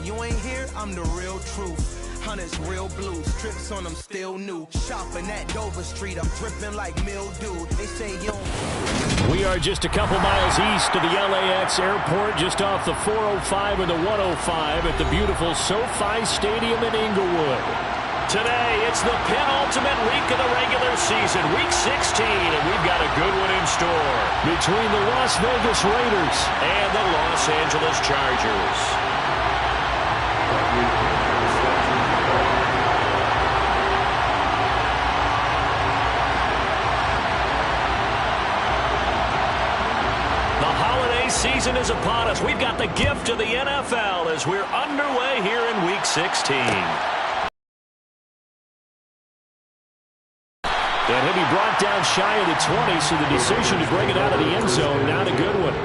You ain't here, I'm the real truth. Hunters, real blue, strips on them still new. Shopping at Dover Street, I'm dripping like mildew. They say you don't. We are just a couple miles east of the LAX airport, just off the 405 and the 105 at the beautiful SoFi Stadium in Inglewood. Today, it's the penultimate week of the regular season, week 16, and we've got a good one in store between the Las Vegas Raiders and the Los Angeles Chargers. The holiday season is upon us. We've got the gift of the NFL as we're underway here in week 16. And he'll be brought down shy of the 20, so the decision to bring it out of the end zone, not a good one.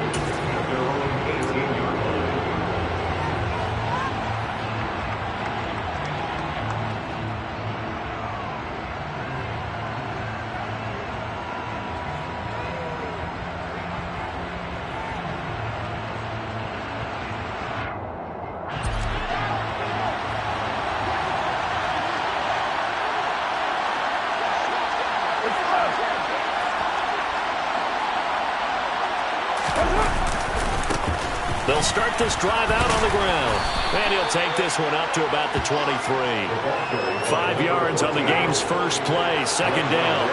They'll start this drive out on the ground. And he'll take this one up to about the 23. 5 yards on the game's first play. Second down.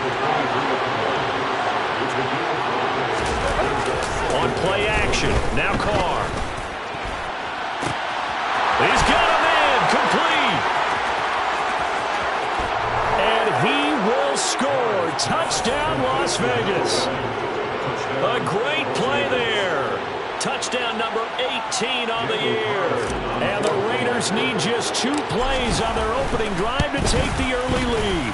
On play action. Now Carr. He's got a man. Complete. And he will score. Touchdown, Las Vegas. A great play there. Touchdown number 18 on the year. And the Raiders need just 2 plays on their opening drive to take the early lead.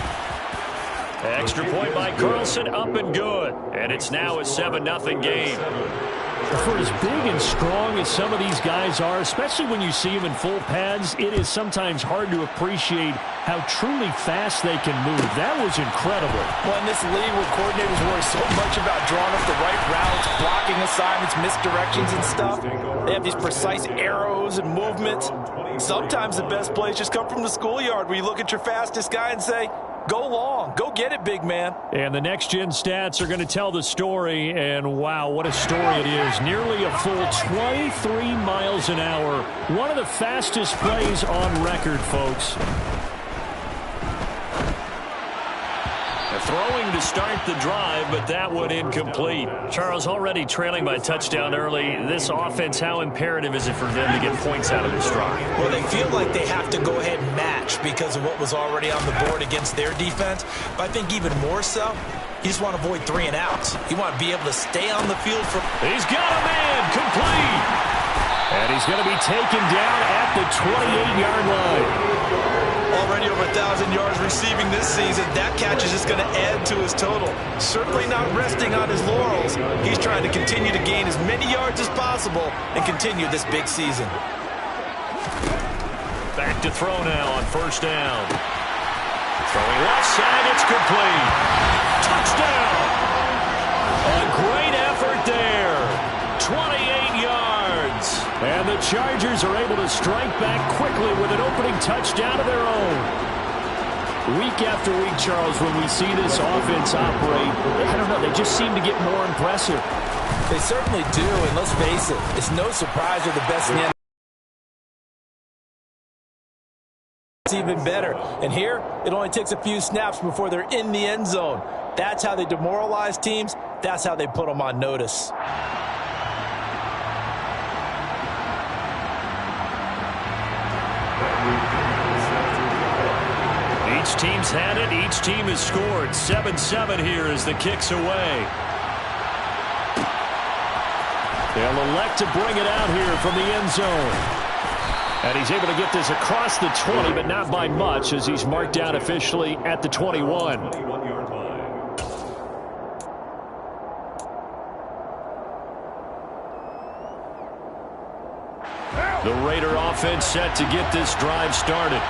Extra point by Carlson, up and good. And it's now a 7-0 game. For as big and strong as some of these guys are, especially when you see them in full pads, it is sometimes hard to appreciate how truly fast they can move. That was incredible. Well, in this league where coordinators worry so much about drawing up the right routes, blocking assignments, misdirections and stuff, they have these precise arrows and movements. Sometimes the best plays just come from the schoolyard where you look at your fastest guy and say, go long. Go get it, big man. And the next-gen stats are going to tell the story, and wow, what a story it is. Nearly a full 23 miles an hour. One of the fastest plays on record, folks. Throwing to start the drive, but that one incomplete. Charles, already trailing by touchdown early. This offense, how imperative is it for them to get points out of this drive? Well, they feel like they have to go ahead and match because of what was already on the board against their defense. But I think even more so, you just want to avoid 3 and outs. You want to be able to stay on the field for... He's got a man, complete. And he's going to be taken down at the 28-yard line. Already over 1,000 yards receiving this season. That catch is just going to add to his total. Certainly not resting on his laurels. He's trying to continue to gain as many yards as possible and continue this big season. Back to throw now on first down. Throwing left side, it's complete. Touchdown! A great effort there. 28 yards. And the Chargers are able to strike back quickly with an opening touchdown of their own. Week after week, Charles, when we see this offense operate, I don't know, they just seem to get more impressive. They certainly do, and let's face it, it's no surprise they're the best in the NFL. It's even better. And here, it only takes a few snaps before they're in the end zone. That's how they demoralize teams. That's how they put them on notice. Each team's had it. Each team has scored. 7-7 here as the kick's away. They'll elect to bring it out here from the end zone. And he's able to get this across the 20, but not by much as he's marked down officially at the 21. The Raider offense set to get this drive started.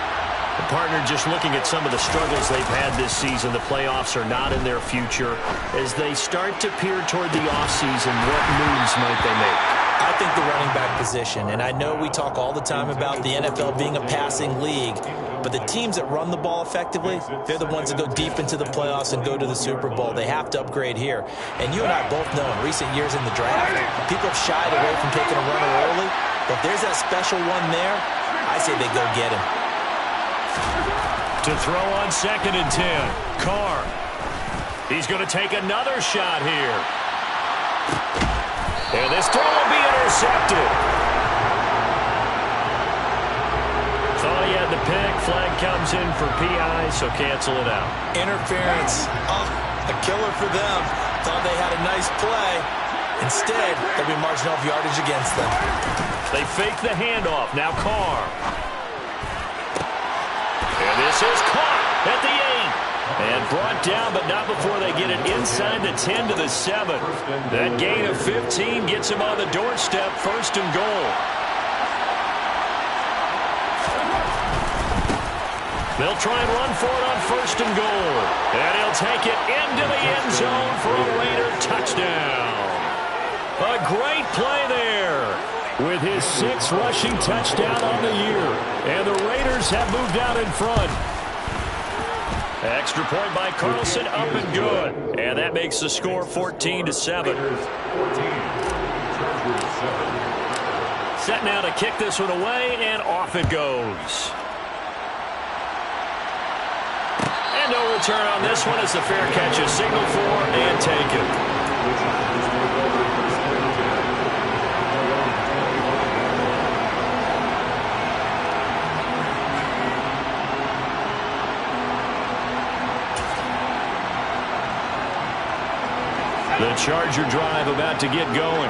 The partner just looking at some of the struggles they've had this season. The playoffs are not in their future. As they start to peer toward the offseason, what moves might they make? I think the running back position, and I know we talk all the time about the NFL being a passing league, but the teams that run the ball effectively, they're the ones that go deep into the playoffs and go to the Super Bowl. They have to upgrade here. And you and I both know in recent years in the draft, people have shied away from taking a runner early, but if there's that special one there, I say they go get him. To throw on 2nd and 10, Carr. He's going to take another shot here. And this throw will be intercepted. Thought he had the pick. Flag comes in for PI, so cancel it out. Interference. Oh, a killer for them. Thought they had a nice play. Instead, there'll be marginal yardage against them. They fake the handoff. Now Carr. And this is caught at the 8. And brought down, but not before they get it inside the 10 to the 7. That gain of 15 gets him on the doorstep, 1st and goal. They'll try and run for it on 1st and goal. And he'll take it into the end zone for a Raider touchdown. A great play there with his 6th rushing touchdown on the year. And the Raiders have moved out in front. Extra point by Carlson, up and good. And that makes the score 14 to 7. Set now to kick this one away, and off it goes. And no return on this one as the fair catch is signaled for and taken. The Charger drive about to get going.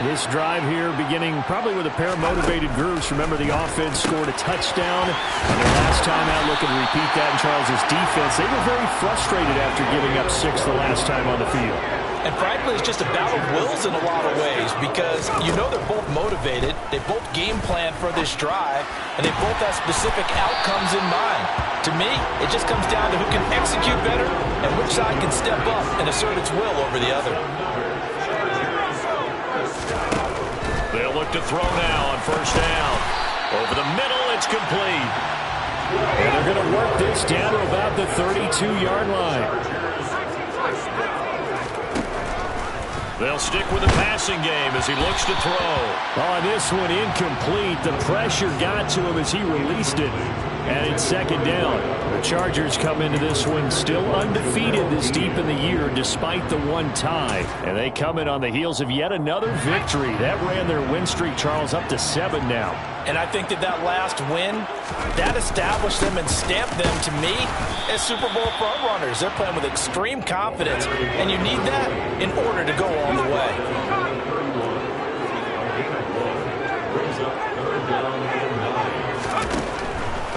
This drive here beginning probably with a pair of motivated groups. Remember, the offense scored a touchdown on their last time out. Looking to repeat that in Charles' defense. They were very frustrated after giving up 6 the last time on the field. And frankly, it's just a battle of wills in a lot of ways because you know they're both motivated. They both game plan for this drive, and they both have specific outcomes in mind. To me, it just comes down to who can execute better and which side can step up and assert its will over the other. They'll look to throw now on 1st down. Over the middle, it's complete. And they're going to work this down to about the 32-yard line. They'll stick with the passing game as he looks to throw. On this one, incomplete. The pressure got to him as he released it. And it's 2nd down. The Chargers come into this one still undefeated this deep in the year despite the 1 tie. And they come in on the heels of yet another victory. That ran their win streak, Charles, up to 7 now. And I think that last win, that established them and stamped them, to me, as Super Bowl frontrunners. They're playing with extreme confidence, and you need that in order to go all the way.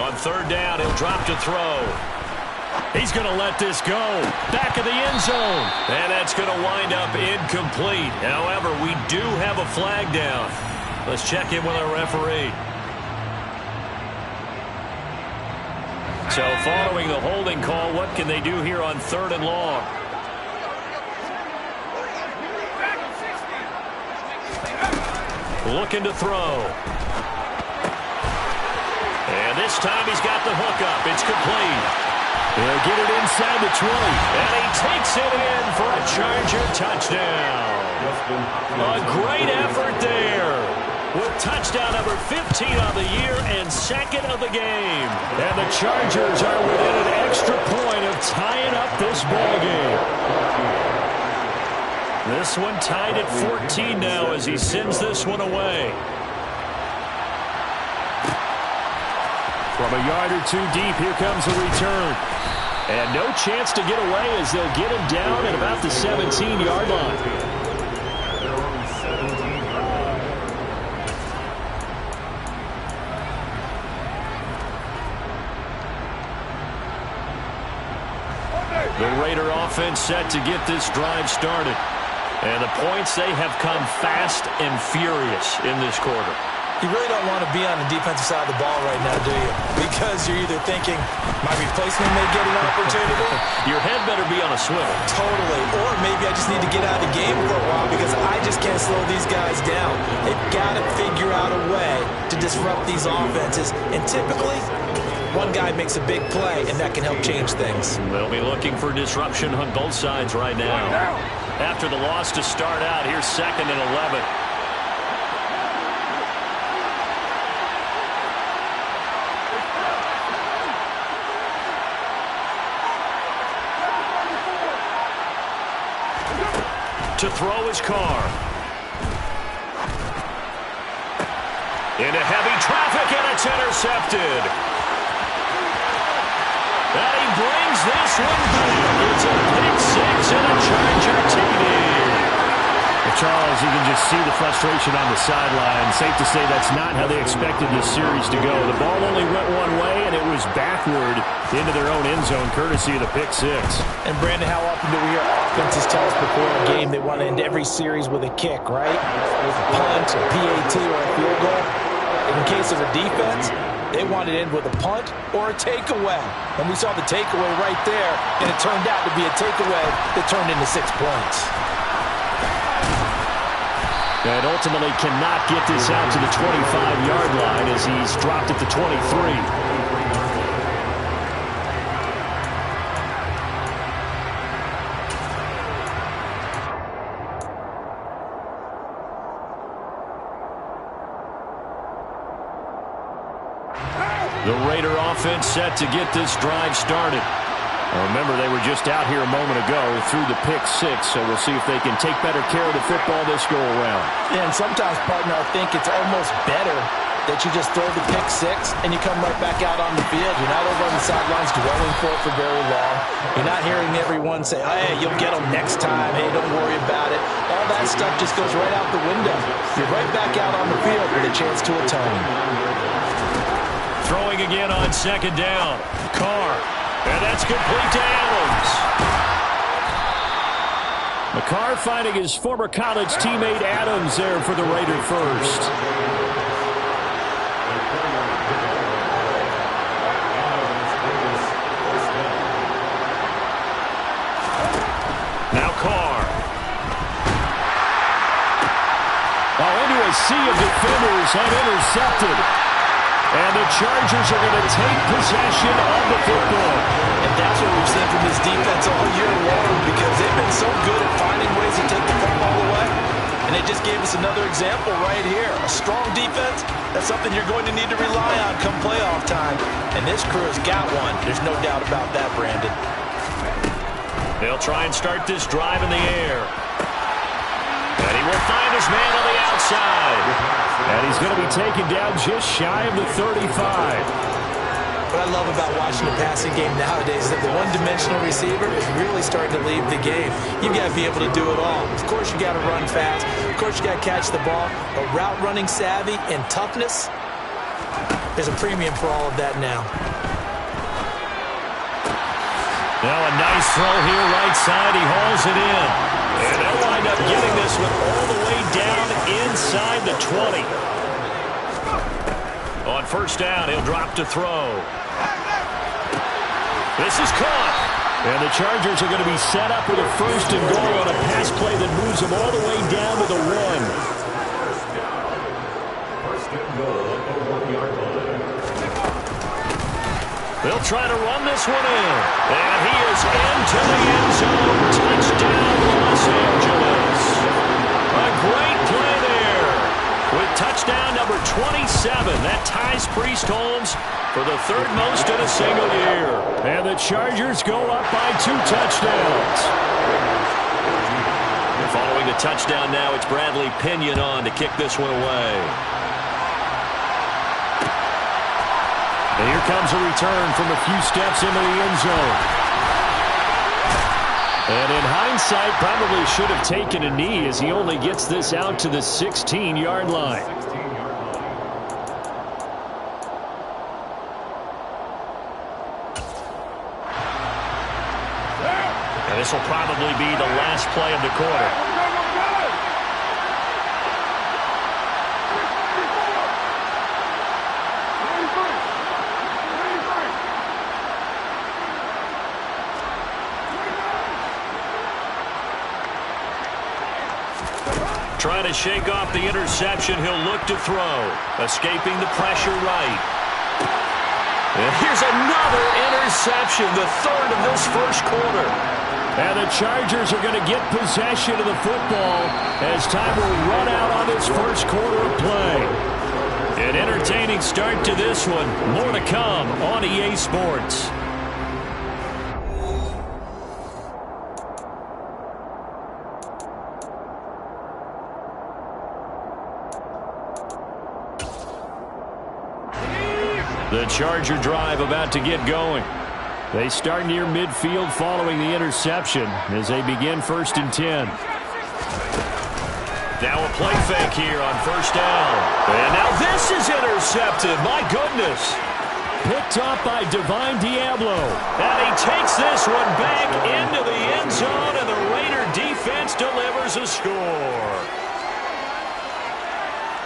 On 3rd down, he'll drop to throw. He's going to let this go. Back of the end zone. And that's going to wind up incomplete. However, we do have a flag down. Let's check in with our referee. So following the holding call, what can they do here on 3rd and long? Looking to throw. And this time he's got the hook up. It's complete. They'll get it inside the 20. And he takes it in for a Charger touchdown. A great effort there. With touchdown number 15 on the year and 2nd of the game. And the Chargers are within an extra point of tying up this ball game. This one tied at 14 now as he sends this one away. From a yard or 2 deep, here comes a return. And no chance to get away as they'll get him down at about the 17-yard line. The Raider offense set to get this drive started. And the points, they have come fast and furious in this quarter. You really don't want to be on the defensive side of the ball right now, do you? Because you're either thinking, my replacement may get an opportunity. Your head better be on a swivel. Totally. Or maybe I just need to get out of the game for a while because I just can't slow these guys down. They've got to figure out a way to disrupt these offenses. And typically, one guy makes a big play, and that can help change things. They'll be looking for disruption on both sides right now. After the loss to start out, here's 2nd and 11. To throw his car. Into heavy traffic, and it's intercepted. And he brings this one back. It's a pick six and a Charger TD. Well, Charles, you can just see the frustration on the sideline. Safe to say that's not how they expected this series to go. The ball only went one way, and it was backward into their own end zone, courtesy of the pick six. And, Brandon, how often do we hear offenses tell us before a game they want to end every series with a kick, right? A punt, a PAT, or a field goal. In case of the defense, they want to end with a punt or a takeaway. And we saw the takeaway right there, and it turned out to be a takeaway that turned into 6 points. And ultimately cannot get this out to the 25-yard line as he's dropped at the 23. The Raider offense set to get this drive started. Remember, they were just out here a moment ago through the pick six, so we'll see if they can take better care of the football this go-around. And sometimes, partner, I think it's almost better that you just throw the pick six and you come right back out on the field. You're not over on the sidelines dwelling for it for very long. You're not hearing everyone say, hey, you'll get them next time. Hey, don't worry about it. All that stuff just goes right out the window. You're right back out on the field with a chance to atone. Throwing again on 2nd down. Carr. And that's complete to Adams. McCarr finding his former college teammate Adams there for the Raider first. Now Carr. Into a sea of defenders, unintercepted. And the Chargers are going to take possession of the football. And that's what we've seen from this defense all year long because they've been so good at finding ways to take the football away. And they just gave us another example right here. A strong defense, that's something you're going to need to rely on come playoff time. And this crew has got one. There's no doubt about that, Brandon. They'll try and start this drive in the air. And he will find his man on the outside. And he's going to be taken down just shy of the 35. What I love about watching the passing game nowadays is that the one-dimensional receiver is really starting to leave the game. You've got to be able to do it all. Of course, you got to run fast. Of course, you got to catch the ball. But route running savvy and toughness, there's a premium for all of that now. Now a nice throw here right side. He hauls it in. And they'll wind up getting this one all the way down inside the 20. On 1st down, he'll drop to throw. This is caught. And the Chargers are going to be set up with a 1st and goal on a pass play that moves them all the way down to the 1. They'll try to run this one in. And he is into the end zone. Touchdown, Los Angeles. A great play there. With touchdown number 27. That ties Priest Holmes for the 3rd most in a single year. And the Chargers go up by 2 touchdowns. Following the touchdown now, it's Bradley Pinion on to kick this one away. And here comes a return from a few steps into the end zone. And in hindsight, probably should have taken a knee as he only gets this out to the 16-yard line. And this will probably be the last play of the quarter. Trying to shake off the interception. He'll look to throw. Escaping the pressure right. And here's another interception, the third of this first quarter. And the Chargers are going to get possession of the football as time will run out on this first quarter of play. An entertaining start to this one. More to come on EA Sports. The Charger drive about to get going. They start near midfield following the interception as they begin 1st and 10. Now a play fake here on first down. And now this is intercepted. My goodness. Picked off by Divine Diablo. And he takes this one back into the end zone, and the Raider defense delivers a score.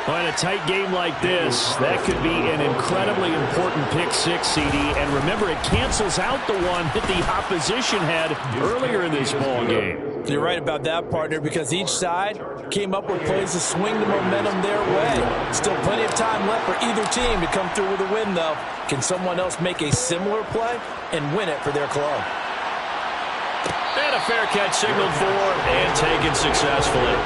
Well, in a tight game like this, that could be an incredibly important pick six, CD. And remember, it cancels out the one that the opposition had earlier in this ball game. You're right about that, partner, because each side came up with plays to swing the momentum their way. Still plenty of time left for either team to come through with a win, though. Can someone else make a similar play and win it for their club? And a fair catch signaled for and taken successfully.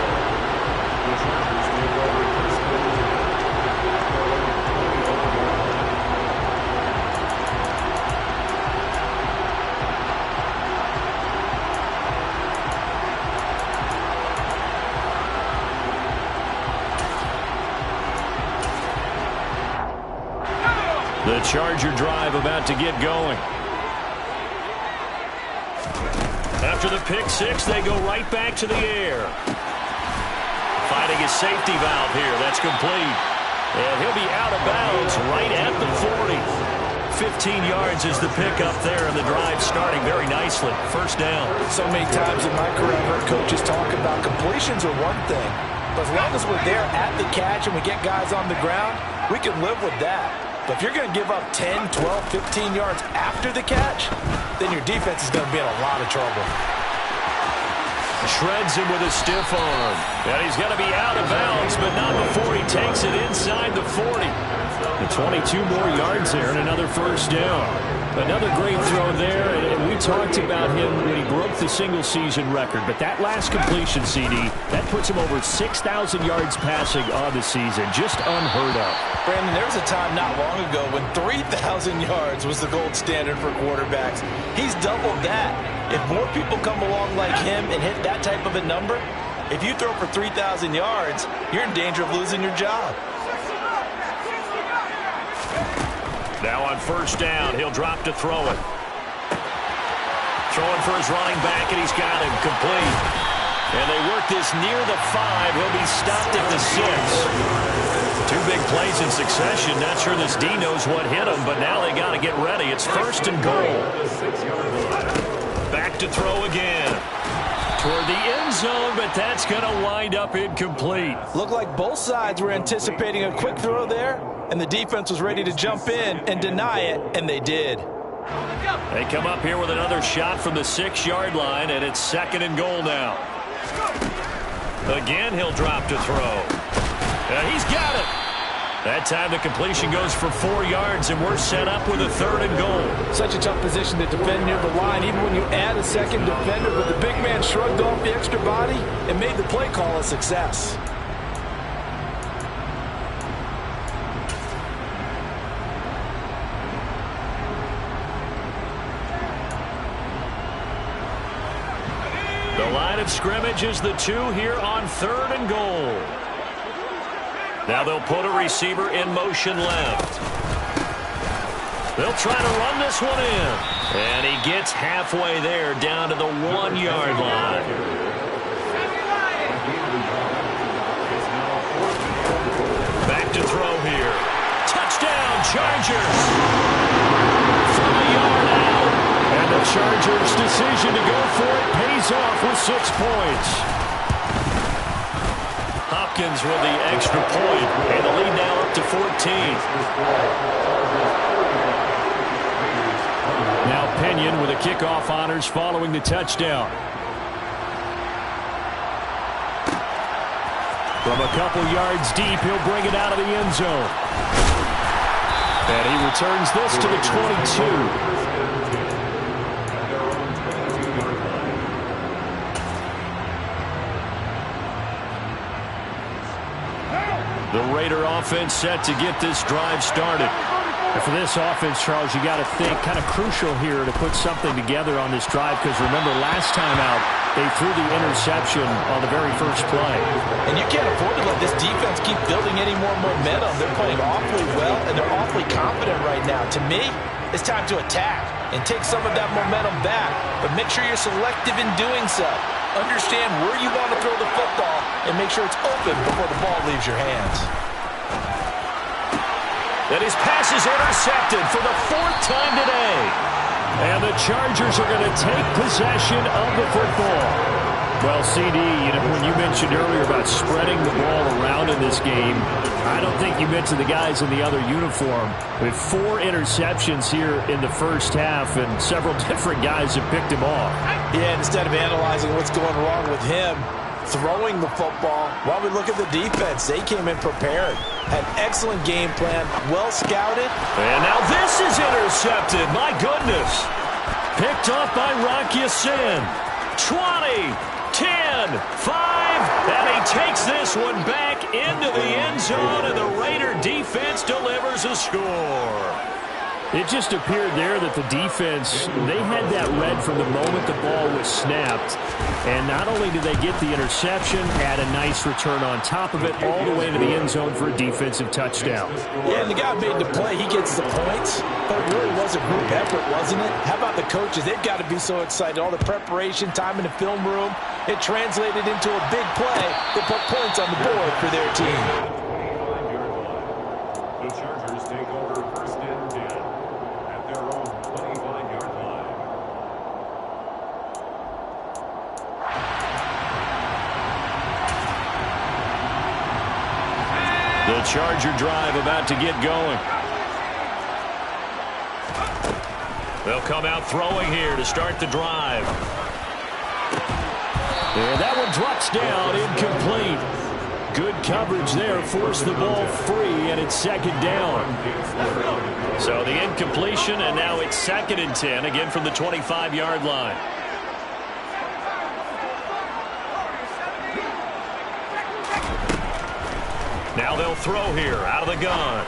The Charger drive about to get going. After the pick six, they go right back to the air. Finding his safety valve here. That's complete. And he'll be out of bounds right at the 40. 15 yards is the pickup there, and the drive starting very nicely. First down. So many times in my career, I've heard coaches talk about completions are one thing. But as long as we're there at the catch and we get guys on the ground, we can live with that. But if you're going to give up 10, 12, 15 yards after the catch, then your defense is going to be in a lot of trouble. Shreds him with a stiff arm. And he's going to be out of bounds, but not before he takes it inside the 40. And 22 more yards there and another first down. Another great throw there, and we talked about him when he broke the single-season record. But that last completion, CD, that puts him over 6,000 yards passing on the season. Just unheard of. Brandon, there was a time not long ago when 3,000 yards was the gold standard for quarterbacks. He's doubled that. If more people come along like him and hit that type of a number, if you throw for 3,000 yards, you're in danger of losing your job. Now on first down, he'll drop to throw it. Throwing for his running back, and he's got him complete. And they work this near the 5. He'll be stopped at the 6. Two big plays in succession. Not sure this D knows what hit him, but now they got to get ready. It's first and goal. Back to throw again. Toward the end zone, but that's going to wind up incomplete. Looked like both sides were anticipating a quick throw there, and the defense was ready to jump in and deny it, and they did. They come up here with another shot from the 6-yard line, and it's second and goal now. Again, he'll drop to throw. And he's got it. That time the completion goes for 4 yards, and we're set up with a third and goal. Such a tough position to defend near the line, even when you add a second defender, but the big man shrugged off the extra body and made the play call a success. The line of scrimmage is the 2 here on third and goal. Now they'll put a receiver in motion left. They'll try to run this one in. And he gets halfway there down to the 1-yard line. Back to throw here. Touchdown, Chargers. From a yard out. And the Chargers' decision to go for it pays off with 6 points. Hopkins with the extra point, and the lead now up to 14. Now Pinion with the kickoff honors following the touchdown. From a couple yards deep, he'll bring it out of the end zone. And he returns this to the 22. The Raider offense set to get this drive started. And for this offense, Charles, you got to think kind of crucial here to put something together on this drive, because remember last time out, they threw the interception on the very first play. And you can't afford to let this defense keep building any more momentum. They're playing awfully well, and they're awfully confident right now. To me, it's time to attack and take some of that momentum back, but make sure you're selective in doing so. Understand where you want to throw the football and make sure it's open before the ball leaves your hands. And his pass is intercepted for the 4th time today. And the Chargers are going to take possession of the football. Well, CD, when you mentioned earlier about spreading the ball around in this game, I don't think you mentioned the guys in the other uniform. With 4 interceptions here in the first half, and several different guys have picked him off. Yeah, instead of analyzing what's going wrong with him, throwing the football, while we look at the defense, they came in prepared. Had excellent game plan, well scouted. And now this is intercepted. My goodness. Picked off by Rocky Sin. 20, 10, 5, and he takes this one back into the end zone, and the Raider defense delivers a score. It just appeared there that the defense, they had that read from the moment the ball was snapped. And not only did they get the interception, add a nice return on top of it, all the way to the end zone for a defensive touchdown. Yeah, and the guy made the play. He gets the points. But it really was a group effort, wasn't it? How about the coaches? They've got to be so excited. All the preparation, time in the film room, it translated into a big play that put points on the board for their team. The Chargers take over 1st and 10 at their own 25-yard line. The Charger drive about to get going. They'll come out throwing here to start the drive. And that one drops down, incomplete. Good coverage there, forced the ball free, and it's 2nd down. So the incompletion, and now it's 2nd and 10, again from the 25-yard line. Now they'll throw here, out of the gun.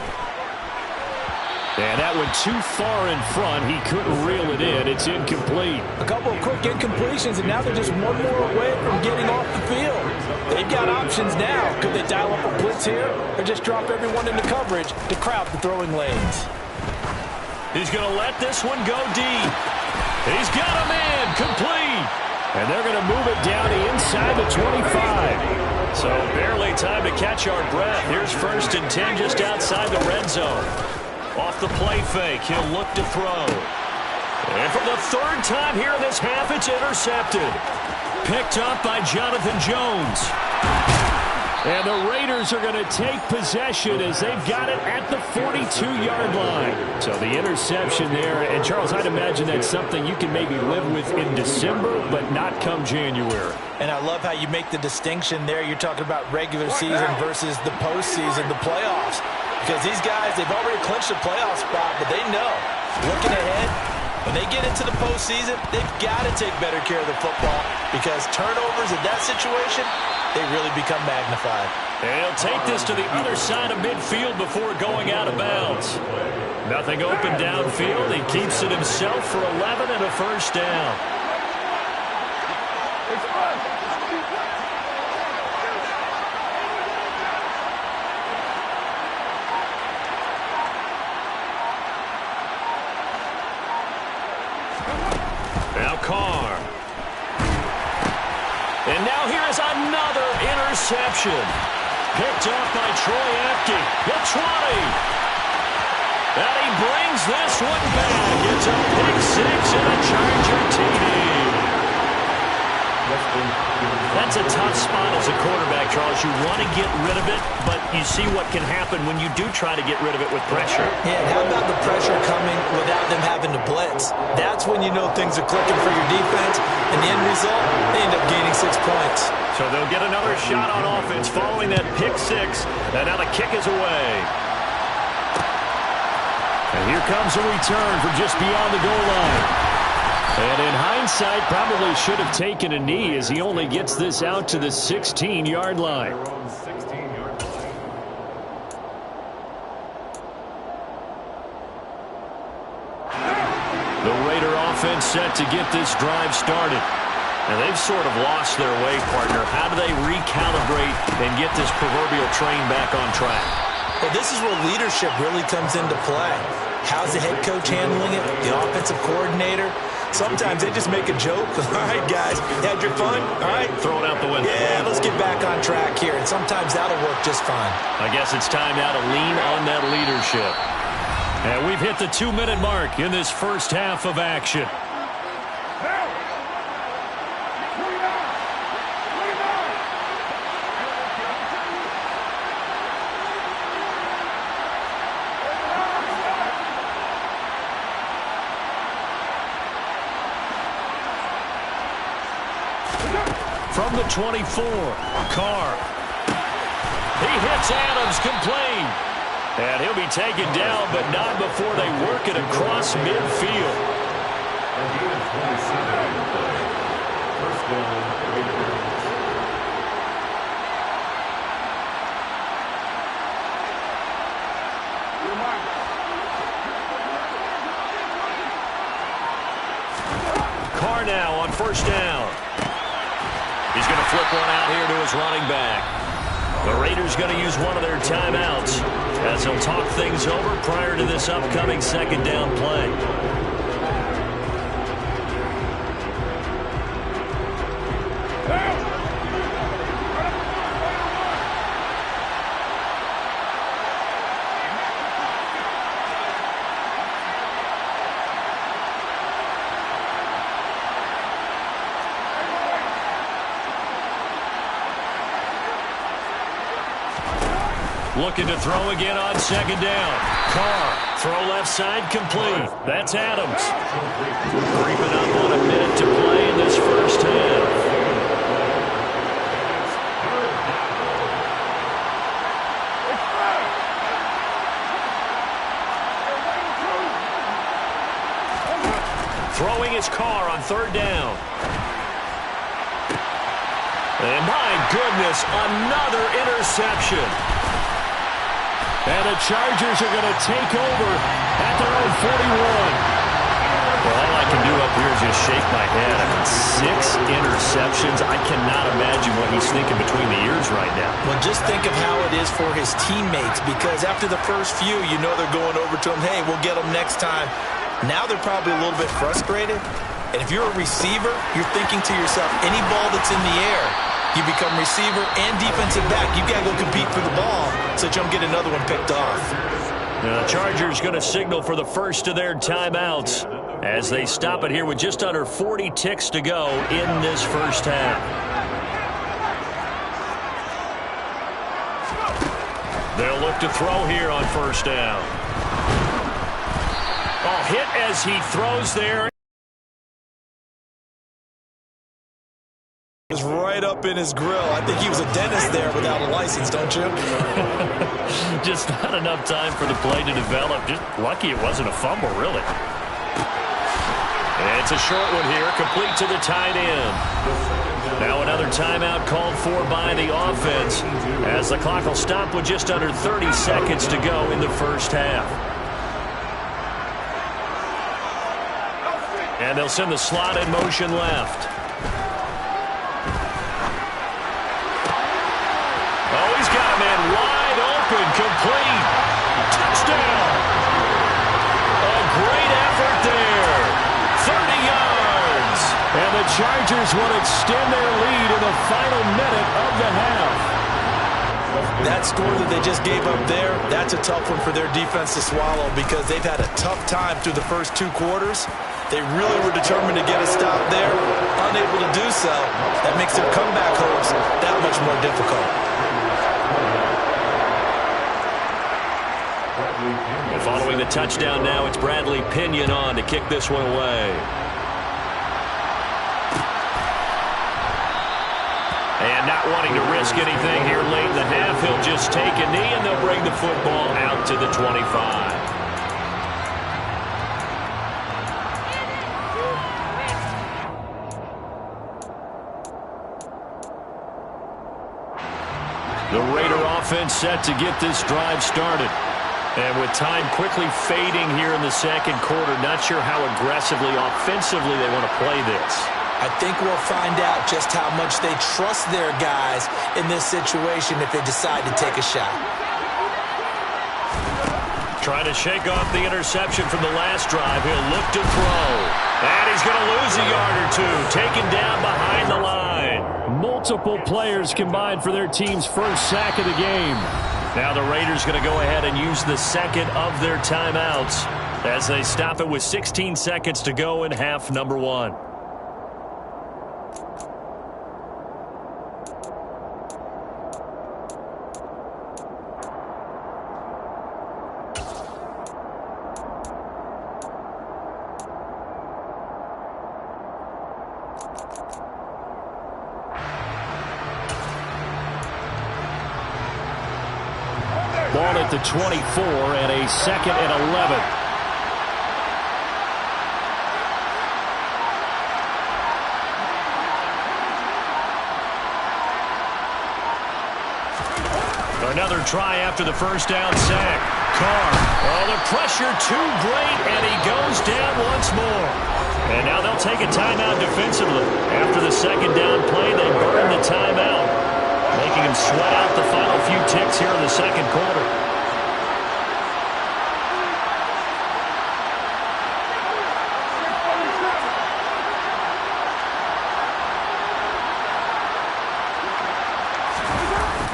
And that went too far in front. He couldn't reel it in. It's incomplete. A couple of quick incompletions, and now they're just one more away from getting off the field. They've got options now. Could they dial up a blitz here or just drop everyone into coverage to crowd the throwing lanes? He's going to let this one go deep. He's got a man, complete. And they're going to move it down to inside the 25. So barely time to catch our breath. Here's 1st and 10 just outside the red zone. Off the play fake, he'll look to throw. And for the 3rd time here in this half, it's intercepted. Picked up by Jonathan Jones. And the Raiders are going to take possession as they've got it at the 42-yard line. So the interception there, and Charles, I'd imagine that's something you can maybe live with in December, but not come January. And I love how you make the distinction there. You're talking about regular season versus the postseason, the playoffs. Because these guys, they've already clinched a playoff spot, but they know, looking ahead, when they get into the postseason, they've got to take better care of the football because turnovers in that situation, they really become magnified. And he'll take this to the other side of midfield before going out of bounds. Nothing open downfield. He keeps it himself for 11 and a 1st down. Now Carr. And now here is another interception. Picked off by Troy Apke. The 20. And he brings this one back. It's a pick 6 and a Charger TD. That's a tough spot as a quarterback, Charles. You want to get rid of it, but you see what can happen when you do try to get rid of it with pressure. Yeah, and how about the pressure coming without them having to blitz? That's when you know things are clicking for your defense, and the end result, they end up gaining 6 points. So they'll get another shot on offense following that pick six, and now the kick is away. And here comes a return from just beyond the goal line. And in hindsight, probably should have taken a knee as he only gets this out to the 16-yard line. The Raider offense set to get this drive started. And they've sort of lost their way, partner. How do they recalibrate and get this proverbial train back on track? Well, this is where leadership really comes into play. How's the head coach handling it? The offensive coordinator? Sometimes they just make a joke. All right, guys, you had your fun? All right. Throw it out the window. Yeah, let's get back on track here. And sometimes that'll work just fine. I guess it's time now to lean on that leadership. And we've hit the 2-minute mark in this first half of action. From the 24, Carr. He hits Adams complete. And he'll be taken down, but not before they work it across midfield. First down, Raiders. Carr now on first down. He's going to flip one out here to his running back. The Raiders going to use one of their timeouts as they'll talk things over prior to this upcoming second down play. Looking to throw again on second down. Carr, throw left side, complete. That's Adams. Creeping up on a minute to play in this first half. Throwing his Carr on third down. And my goodness, another interception. And the Chargers are going to take over at their own 41. Well, all I can do up here is just shake my head. I mean, 6 interceptions. I cannot imagine what he's thinking between the ears right now. Well, just think of how it is for his teammates, because after the first few, you know they're going over to him, hey, we'll get them next time. Now they're probably a little bit frustrated. And if you're a receiver, you're thinking to yourself, any ball that's in the air, you become receiver and defensive back. You've got to go compete for the ball so that you don't get another one picked off. Now, the Chargers going to signal for the first of their timeouts as they stop it here with just under 40 ticks to go in this first half. They'll look to throw here on first down. Oh, hit as he throws there. Was right up in his grill. I think he was a dentist there without a license, don't you? Just not enough time for the play to develop. Just lucky it wasn't a fumble, really. And it's a short one here, complete to the tight end. Now another timeout called for by the offense as the clock will stop with just under 30 seconds to go in the first half. And they'll send the slot in motion left. Oh, he's got a man wide open, complete. Touchdown. A great effort there. 30 yards. And the Chargers will extend their lead in the final minute of the half. That score that they just gave up there, that's a tough one for their defense to swallow because they've had a tough time through the first 2 quarters. They really were determined to get a stop there. Unable to do so, that makes their comeback hopes that much more difficult. And following the touchdown now, it's Bradley Pinion on to kick this one away. And not wanting to risk anything here late in the half, he'll just take a knee, and they'll bring the football out to the 25. The Raider offense set to get this drive started. And with time quickly fading here in the second quarter, not sure how aggressively, offensively they want to play this. I think we'll find out just how much they trust their guys in this situation if they decide to take a shot. Trying to shake off the interception from the last drive. He'll look to throw. And he's going to lose a yard or two. Taken down behind the line. Multiple players combined for their team's first sack of the game. Now the Raiders going to go ahead and use the second of their timeouts as they stop it with 16 seconds to go in half number one. Ball at the 24 and a 2nd and 11. Another try after the first down sack. Carr. Oh, the pressure too great, and he goes down once more. And now they'll take a timeout defensively. After the second down play, they burn the timeout, making him sweat out the final few ticks here in the second quarter.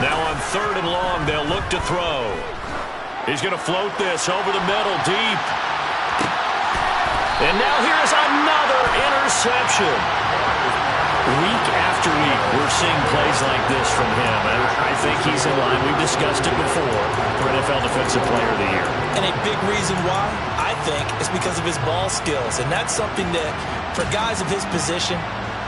Now on 3rd and long, they'll look to throw. He's going to float this over the middle, deep. And now here's another interception. Week after week, we're seeing plays like this from him, and I think he's in line. We've discussed it before for NFL Defensive Player of the Year. And a big reason why, I think, is because of his ball skills. And that's something that, for guys of his position,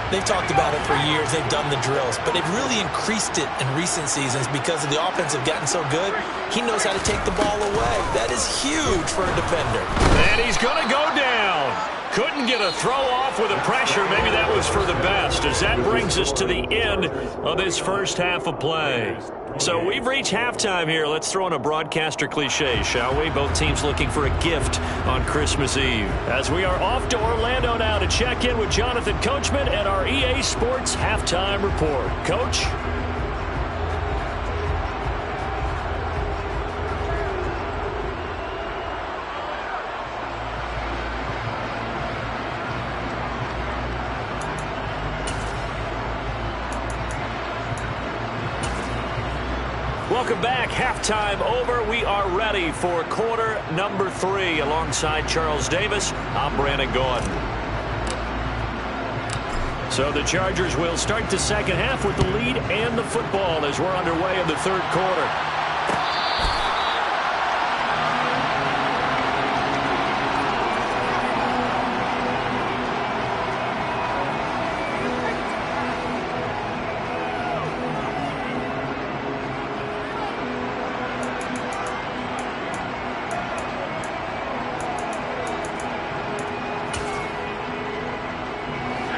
they've talked about it for years. They've done the drills. But they've really increased it in recent seasons because the offense have gotten so good. He knows how to take the ball away. That is huge for a defender. And he's going to go down. Couldn't get a throw off with the pressure. Maybe that was for the best, as that brings us to the end of this first half of play. So we've reached halftime here. Let's throw in a broadcaster cliche, shall we? Both teams looking for a gift on Christmas Eve. As we are off to Orlando now to check in with Jonathan Coachman and our EA Sports Halftime Report. Coach? Welcome back. Halftime over. We are ready for quarter number 3. Alongside Charles Davis, I'm Brandon Gordon. So the Chargers will start the second half with the lead and the football as we're underway in the third quarter.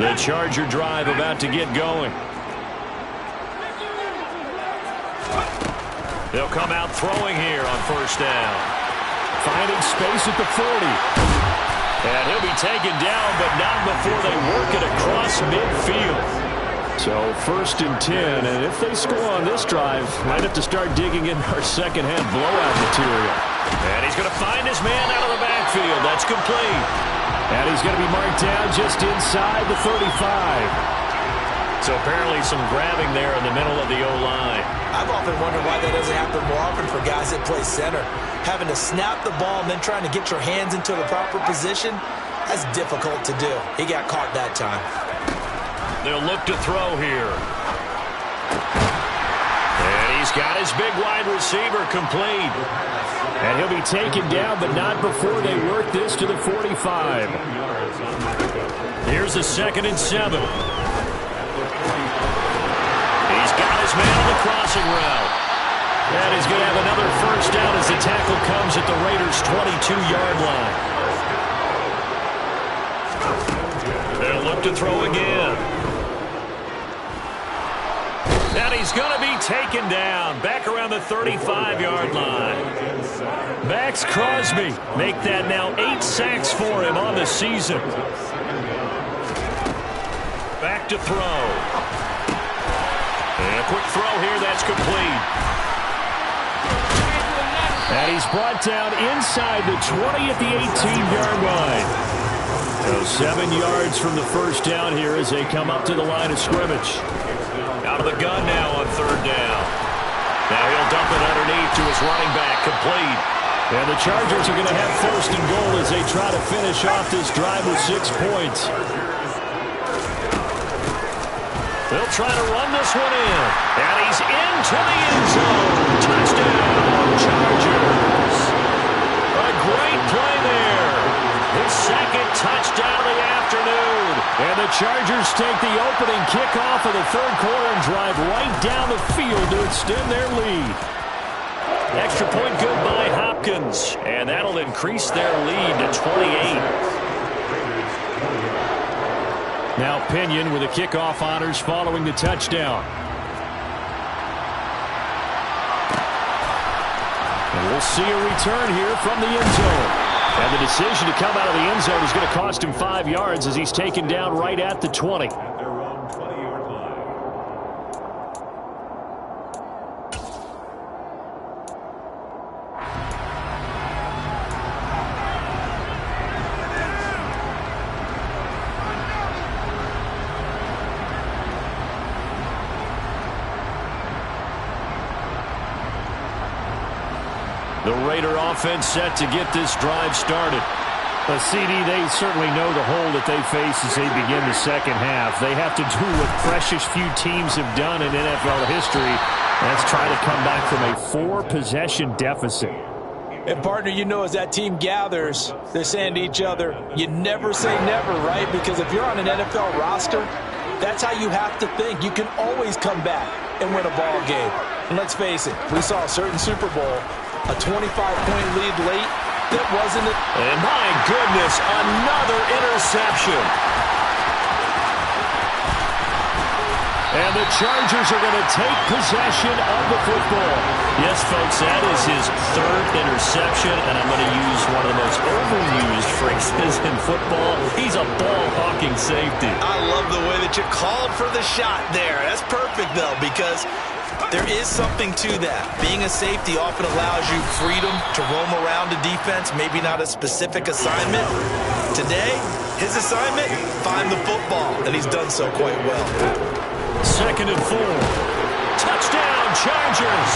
The Charger drive about to get going. They'll come out throwing here on first down. Finding space at the 40. And he'll be taken down, but not before they work it across midfield. So 1st and 10, and if they score on this drive, might have to start digging in our second half blowout material. And he's going to find his man out of the backfield. That's complete. And he's going to be marked down just inside the 35. So apparently some grabbing there in the middle of the O-line. I've often wondered why that doesn't happen more often for guys that play center. Having to snap the ball and then trying to get your hands into the proper position, That's difficult to do. He got caught that time. They'll look to throw here. And he's got his big wide receiver complete. And he'll be taken down, but not before they work this to the 45. Here's a 2nd and 7. He's got his man on the crossing route. And he's going to have another first down as the tackle comes at the Raiders' 22-yard line. They'll look to throw again. And he's going to be taken down back around the 35-yard line. Max Crosby make that now 8 sacks for him on the season. Back to throw. And a quick throw here, that's complete. And he's brought down inside the 20 at the 18-yard line. So 7 yards from the first down here as they come up to the line of scrimmage. Out of the gun now on 3rd down. Now he'll dump it underneath to his running back, complete. And the Chargers are going to have 1st and goal as they try to finish off this drive with 6 points. They'll try to run this one in. And he's into the end zone. Touchdown, Chargers. A great play there. His 2nd touchdown of the afternoon. And the Chargers take the opening kickoff of the 3rd quarter and drive right down the field to extend their lead. Extra point good by Hopkins. And that'll increase their lead to 28. Now Pinion with the kickoff honors following the touchdown. And we'll see a return here from the end zone. And the decision to come out of the end zone is going to cost him 5 yards as he's taken down right at the 20. At their own 20-yard line. The Raider offense set to get this drive started. CD, they certainly know the hole that they face as they begin the second half. They have to do what precious few teams have done in NFL history. That's try to come back from a 4-possession deficit. And, partner, you know, as that team gathers, they're saying to each other, you never say never, right? Because if you're on an NFL roster, that's how you have to think. You can always come back and win a ball game. And let's face it, we saw a certain Super Bowl, a 25-point lead late. That wasn't it. And my goodness, another interception. And the Chargers are going to take possession of the football. Yes, folks, that is his 3rd interception, and I'm going to use one of the most overused phrases in football. He's a ball-hawking safety. I love the way that you called for the shot there. That's perfect, though, because there is something to that. Being a safety often allows you freedom to roam around a defense, maybe not a specific assignment. Today, his assignment, find the football, and he's done so quite well. 2nd and 4. Touchdown, Chargers.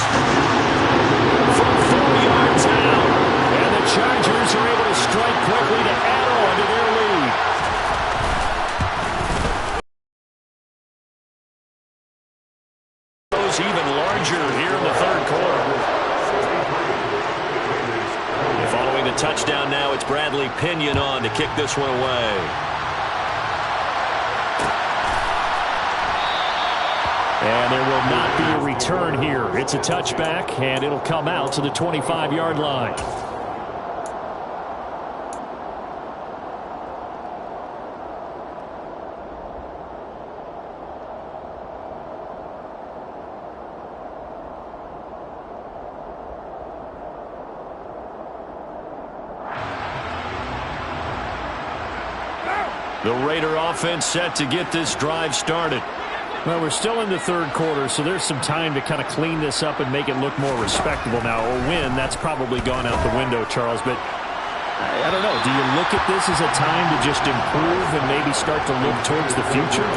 From 4 yards out. And the Chargers are able to strike quickly to add on to their lead. Even larger here in the 3rd quarter. And following the touchdown now, it's Bradley Pinion on to kick this one away. And there will not be a return here. It's a touchback, and it'll come out to the 25-yard line. The Raider offense set to get this drive started. Well, we're still in the 3rd quarter, so there's some time to kind of clean this up and make it look more respectable now. A win, that's probably gone out the window, Charles, but I don't know. Do you look at this as a time to just improve and maybe start to look towards the future?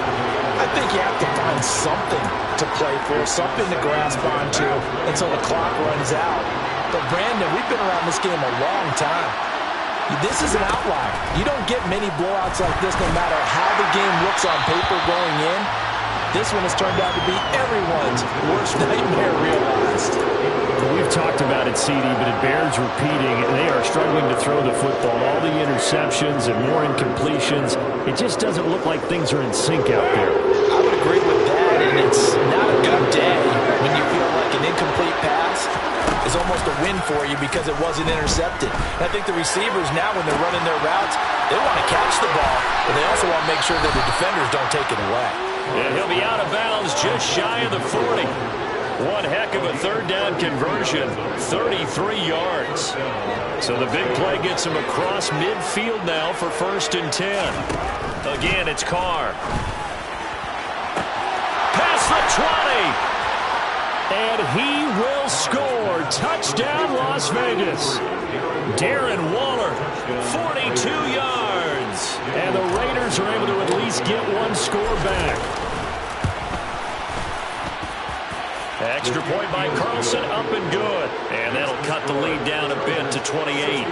I think you have to find something to play for, something to grasp onto until the clock runs out. But, Brandon, we've been around this game a long time. This is an outlier. You don't get many blowouts like this no matter how the game looks on paper going in. This one has turned out to be everyone's worst nightmare realized. We've talked about it, CD, but it bears repeating. They are struggling to throw the football. All the interceptions and more incompletions. It just doesn't look like things are in sync out there. I would agree with that, and it's not a good day when you feel like an incomplete pass is almost a win for you because it wasn't intercepted. And I think the receivers now, when they're running their routes, they want to catch the ball, but they also want to make sure that the defenders don't take it away. And he'll be out of bounds just shy of the 40. One heck of a third down conversion, 33 yards. So the big play gets him across midfield now for 1st and 10. Again, it's Carr. Past the 20. And he will score. Touchdown, Las Vegas. Darren Waller, 42 yards. And the Raiders are able to at least get one score back. Extra point by Carlson, up and good. And that'll cut the lead down a bit to 28.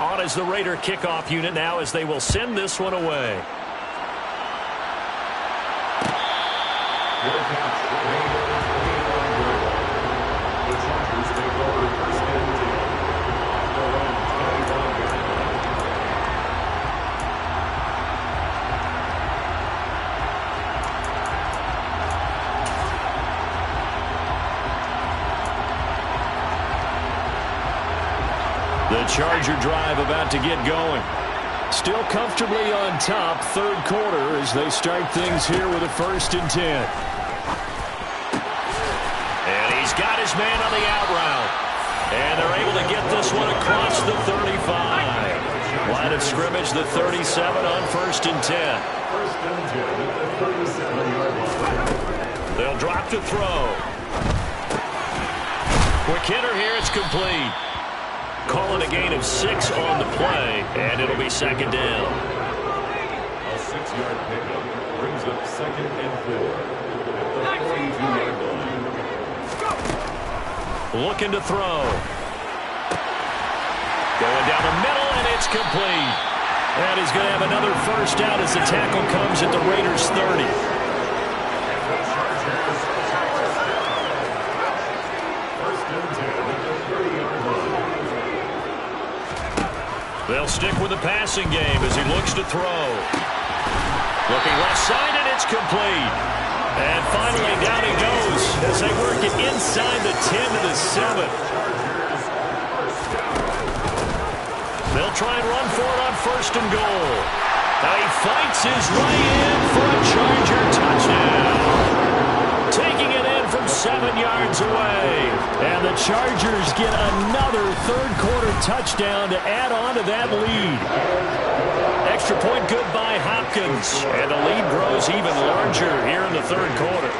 On is the Raider kickoff unit now as they will send this one away. The Charger drive about to get going. Still comfortably on top, third quarter as they start things here with a 1st and 10. And he's got his man on the out route. And they're able to get this one across the 35. Line of scrimmage, the 37 on 1st and 10. They'll drop to throw. Quick hitter here, it's complete. Calling a gain of 6 on the play, and it'll be 2nd down. A 6-yard pickup brings up 2nd and 4 at the 42-yard line. Looking to throw. Going down the middle, and it's complete. And he's going to have another 1st down as the tackle comes at the Raiders' 30. They'll stick with the passing game as he looks to throw. Looking left side, and it's complete. And finally, down he goes as they work it inside the 10 to the 7. They'll try and run for it on 1st and goal. Now he fights his way in for a Charger touchdown. Taking it in from 7 yards away. And the Chargers get another third-quarter touchdown to add on to that lead. Extra point good by Hopkins. And the lead grows even larger here in the third quarter.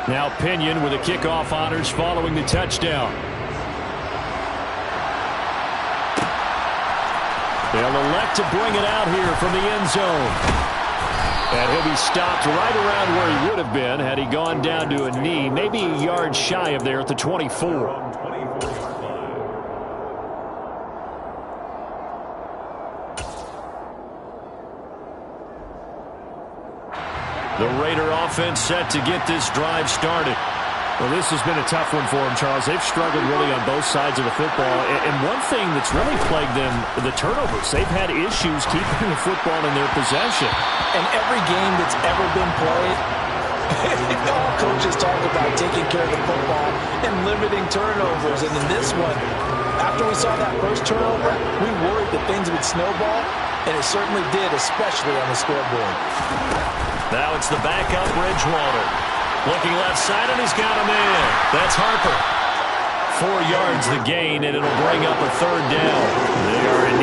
Now Pinion with the kickoff honors following the touchdown. They'll elect to bring it out here from the end zone. And he'll be stopped right around where he would have been had he gone down to a knee, maybe a yard shy of there at the 24. The Raider offense set to get this drive started. Well, this has been a tough one for them, Charles. They've struggled really on both sides of the football. And one thing that's really plagued them, the turnovers. They've had issues keeping the football in their possession. And every game that's ever been played, all coaches talk about taking care of the football and limiting turnovers. And in this one, after we saw that first turnover, we worried that things would snowball, and it certainly did, especially on the scoreboard. Now it's the backup, Bridgewater. Looking left side, and he's got him in. That's Harper. 4 yards the gain, and it'll bring up a 3rd down. They are in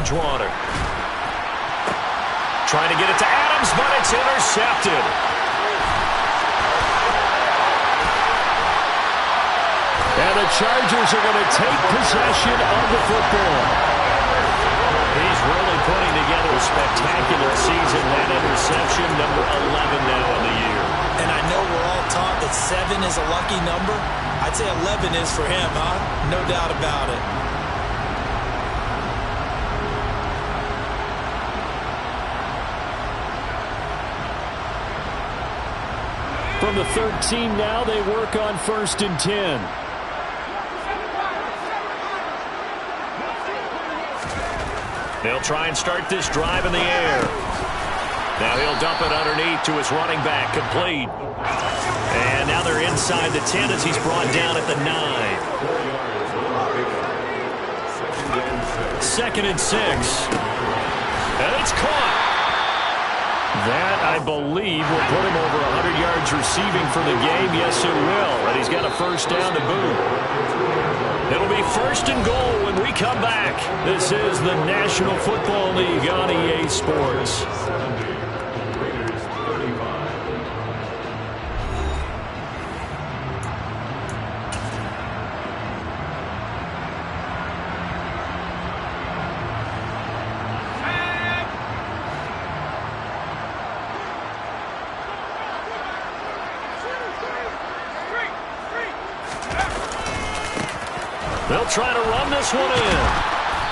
Bridgewater. Trying to get it to Adams, but it's intercepted. And the Chargers are going to take possession of the football. He's really putting together a spectacular season. That interception, number 11 now on the year. And I know we're all taught that 7 is a lucky number. I'd say 11 is for him, huh? No doubt about it. From the 13 now, they work on 1st and 10. They'll try and start this drive in the air. Now he'll dump it underneath to his running back, complete. And now they're inside the 10 as he's brought down at the 9. 2nd and 6. And it's caught. That, I believe, will put him over 100 yards receiving for the game. Yes, it will. And he's got a 1st down to boot. It'll be 1st and goal when we come back. This is the National Football League on EA Sports. They'll try to run this one in.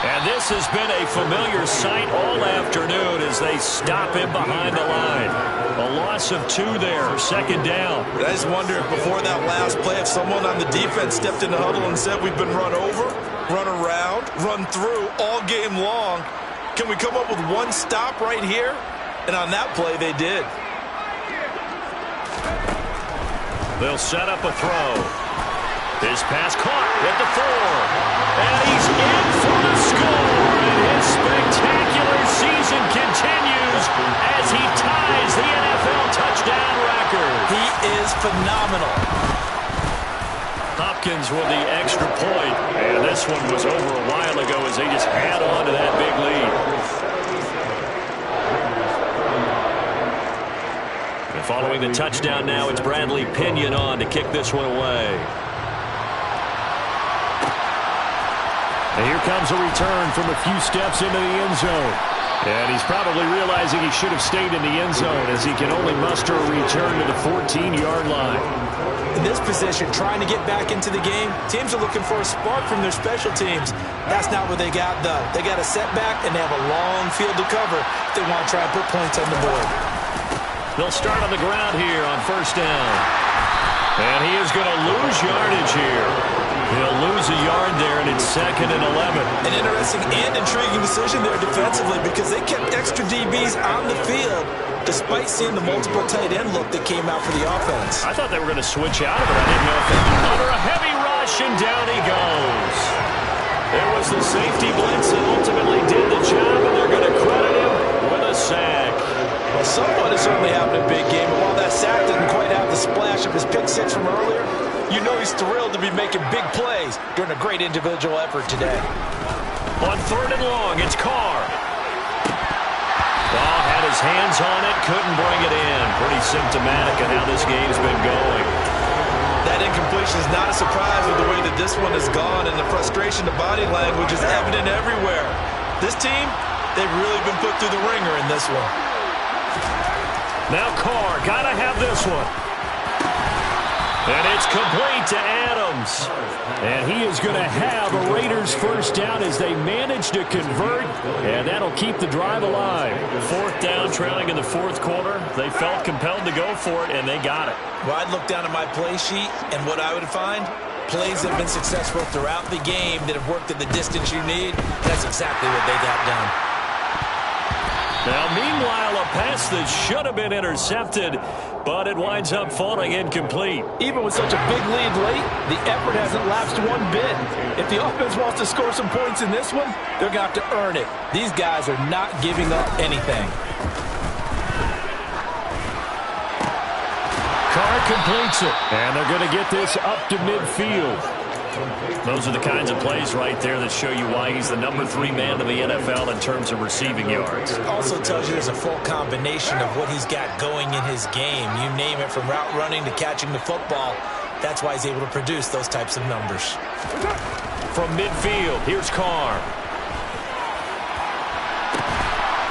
And this has been a familiar sight all afternoon as they stop him behind the line. A loss of 2 there, 2nd down. I just wonder if before that last play, if someone on the defense stepped in the huddle and said we've been run over, run around, run through all game long. Can we come up with one stop right here? And on that play, they did. They'll set up a throw. His pass caught at the 4. And he's in for the score. And his spectacular season continues as he ties the NFL touchdown record. He is phenomenal. Hopkins with the extra point. And this one was over a while ago as they just had on to that big lead. And following the touchdown now, it's Bradley Pinion on to kick this one away. And here comes a return from a few steps into the end zone. And he's probably realizing he should have stayed in the end zone as he can only muster a return to the 14-yard line. In this position, trying to get back into the game, teams are looking for a spark from their special teams. That's not what they got, though. They got a setback, and they have a long field to cover if they want to try and put points on the board. They'll start on the ground here on 1st down. And he is going to lose yardage here. He'll lose a yard there, and it's 2nd and 11. An interesting and intriguing decision there defensively because they kept extra DBs on the field despite seeing the multiple tight end look that came out for the offense. I thought they were going to switch out of it. I didn't know if they under a heavy rush, and down he goes. It was the safety blitz that ultimately did the job, and they're going to credit him with a sack. Well, someone is certainly having a big game, and while that sack didn't quite have the splash of his pick 6 from earlier, you know he's thrilled to be making big plays during a great individual effort today. On 3rd and long, it's Carr. Oh, had his hands on it, couldn't bring it in. Pretty symptomatic of how this game's been going. That incompletion is not a surprise with the way that this one has gone, and the frustration, the body language is evident everywhere. This team, they've really been put through the ringer in this one. Now Carr, gotta have this one. And it's complete to Adams. And he is going to have a Raiders 1st down as they manage to convert, and that'll keep the drive alive. 4th down, trailing in the 4th quarter. They felt compelled to go for it, and they got it. Well, I'd look down at my play sheet, and what I would find, plays that have been successful throughout the game that have worked at the distance you need. That's exactly what they got done. Now, meanwhile, a pass that should have been intercepted, but it winds up falling incomplete. Even with such a big lead late, the effort hasn't lapsed one bit. If the offense wants to score some points in this one, they're going to have to earn it. These guys are not giving up anything. Carr completes it, and they're going to get this up to midfield. Those are the kinds of plays right there that show you why he's the #3 man in the NFL in terms of receiving yards. Also tells you there's a full combination of what he's got going in his game. You name it, from route running to catching the football. That's why he's able to produce those types of numbers. From midfield, here's Carr.